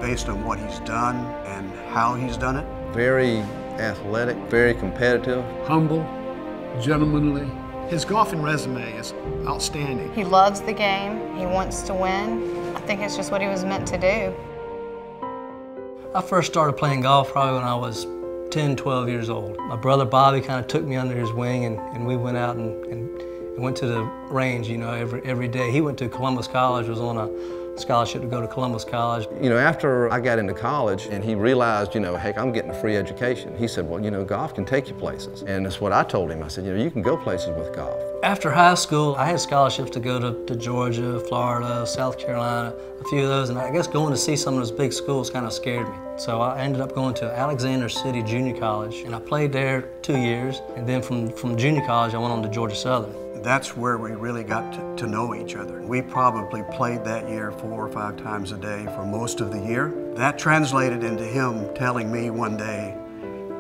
based on what he's done and how he's done it. Very athletic, very competitive. Humble, gentlemanly. His golfing resume is outstanding. He loves the game. He wants to win. I think it's just what he was meant to do. I first started playing golf probably when I was 10, 12 years old. My brother Bobby kind of took me under his wing and we went out and went to the range, you know, every day. He went to Columbus College, was on a scholarship to go to Columbus College. You know, after I got into college and he realized, you know, heck, I'm getting a free education. He said, well, you know, golf can take you places. And that's what I told him. I said, you know, you can go places with golf. After high school, I had scholarships to go to Georgia, Florida, South Carolina, a few of those, and I guess going to see some of those big schools kind of scared me. So I ended up going to Alexander City Junior College, and I played there 2 years, and then from junior college, I went on to Georgia Southern. That's where we really got to know each other. We probably played that year 4 or 5 times a day for most of the year. That translated into him telling me one day,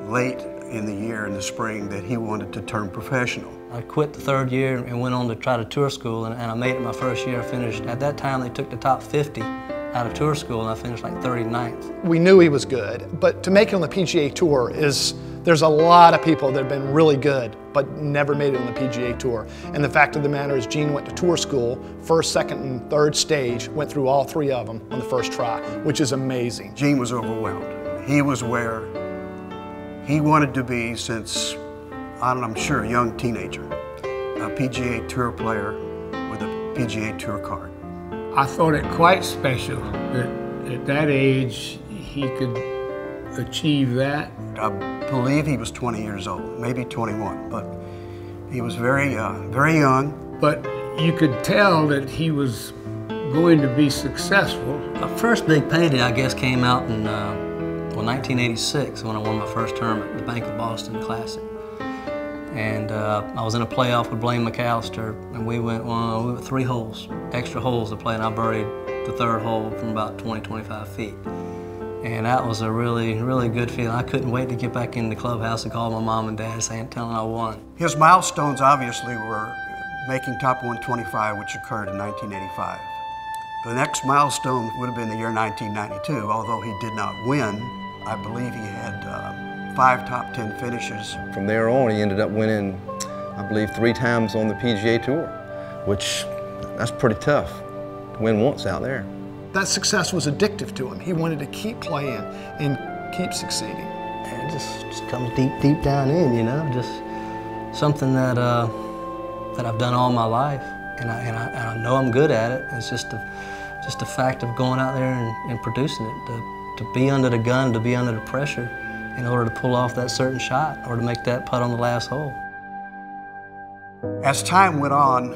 late in the year, in the spring, that he wanted to turn professional. I quit the 3rd year and went on to try to tour school, and I made it my first year. I finished, at that time they took the top 50 out of tour school, and I finished like 39th. We knew he was good, but to make it on the PGA Tour there's a lot of people that have been really good, but never made it on the PGA Tour. And the fact of the matter is Gene went to tour school, 1st, 2nd, and 3rd stage, went through all 3 of them on the first try, which is amazing. Gene was overwhelmed. He was where he wanted to be since, I'm sure, a young teenager, a PGA Tour player with a PGA Tour card. I thought it quite special that at that age he could achieve that. I believe he was 20 years old, maybe 21, but he was very young. But you could tell that he was going to be successful. My first big payday, I guess, came out in 1986 when I won my first tournament, the Banquet Boston Classic. And I was in a playoff with Blaine McAllister, and we went 3 holes, extra holes to play, and I buried the 3rd hole from about 20, 25 feet. And that was a really, really good feeling. I couldn't wait to get back in the clubhouse and call my mom and dad telling I won. His milestones obviously were making top 125, which occurred in 1985. The next milestone would have been the year 1992, although he did not win. I believe he had 5 top 10 finishes. From there on, he ended up winning, I believe, 3 times on the PGA Tour, which, that's pretty tough to win once out there. That success was addictive to him. He wanted to keep playing and keep succeeding. And it just comes deep down in, you know, just something that that I've done all my life, and I know I'm good at it. It's just the fact of going out there and producing it, to be under the gun, to be under the pressure in order to pull off that certain shot or to make that putt on the last hole. As time went on,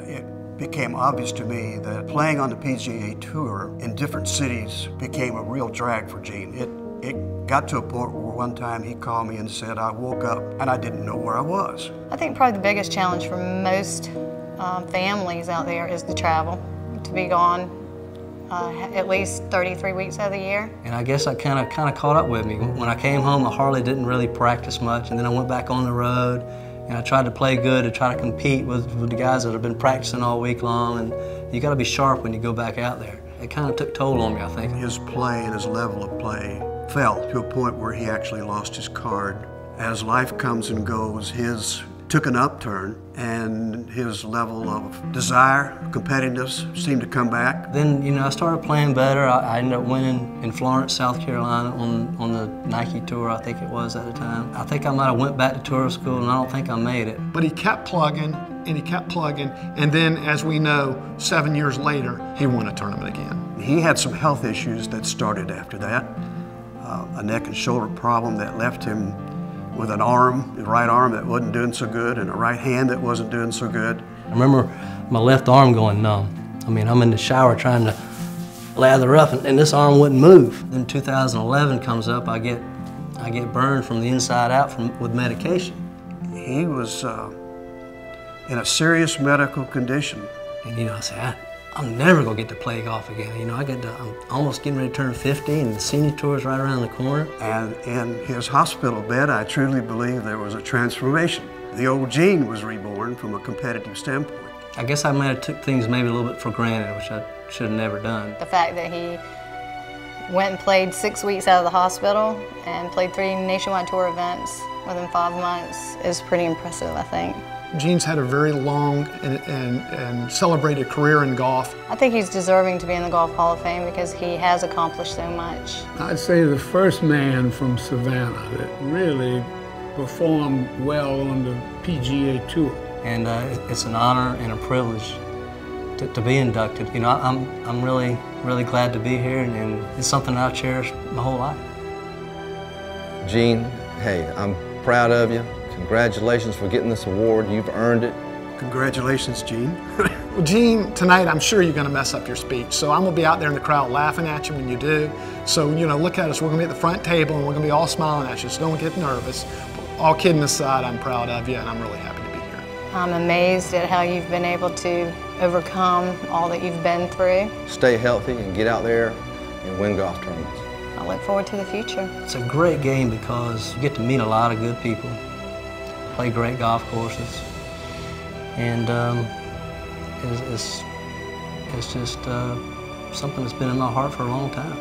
it became obvious to me that playing on the PGA Tour in different cities became a real drag for Gene. It got to a point where one time he called me and said, I woke up and I didn't know where I was. I think probably the biggest challenge for most families out there is the travel, to be gone at least 33 weeks out of the year. And I guess I kind of caught up with me. When I came home, I hardly didn't really practice much, and then I went back on the road, and I tried to play good, to try to compete with the guys that have been practicing all week long, and you got to be sharp when you go back out there. It kind of took toll on me, I think. His play and his level of play fell to a point where he actually lost his card. As life comes and goes, his took an upturn, and his level of desire, competitiveness seemed to come back. Then, you know, I started playing better. I ended up winning in Florence, South Carolina on the Nike Tour, I think it was at the time. I think I might have went back to tour school, and I don't think I made it. But he kept plugging, and he kept plugging, and then, as we know, 7 years later, he won a tournament again. He had some health issues that started after that. A neck and shoulder problem that left him with an arm, the right arm that wasn't doing so good, and a right hand that wasn't doing so good. I remember my left arm going numb. I mean, I'm in the shower trying to lather up, and this arm wouldn't move. Then 2011 comes up, I get burned from the inside out with medication. He was in a serious medical condition. And you know, I said, I'm never gonna get to play golf again. You know, I'm almost getting ready to turn 50, and the senior tour is right around the corner. And in his hospital bed, I truly believe there was a transformation. The old Gene was reborn from a competitive standpoint. I guess I might have took things maybe a little bit for granted, which I should have never done. The fact that he went and played 6 weeks out of the hospital and played 3 nationwide tour events within 5 months is pretty impressive, I think. Gene's had a very long and celebrated career in golf. I think he's deserving to be in the Golf Hall of Fame because he has accomplished so much. I'd say the first man from Savannah that really performed well on the PGA Tour. And it's an honor and a privilege to be inducted. You know, I'm really glad to be here, and it's something I'll cherish my whole life. Gene, hey, I'm proud of you. Congratulations for getting this award. You've earned it. Congratulations, Gene. Well, Gene, tonight I'm sure you're going to mess up your speech, so I'm going to be out there in the crowd laughing at you when you do. So, you know, look at us. We're going to be at the front table, and we're going to be all smiling at you, so don't get nervous. All kidding aside, I'm proud of you, and I'm really happy to be here. I'm amazed at how you've been able to overcome all that you've been through. Stay healthy and get out there and win golf tournaments. I look forward to the future. It's a great game because you get to meet a lot of good people, play great golf courses, and it's just something that's been in my heart for a long time.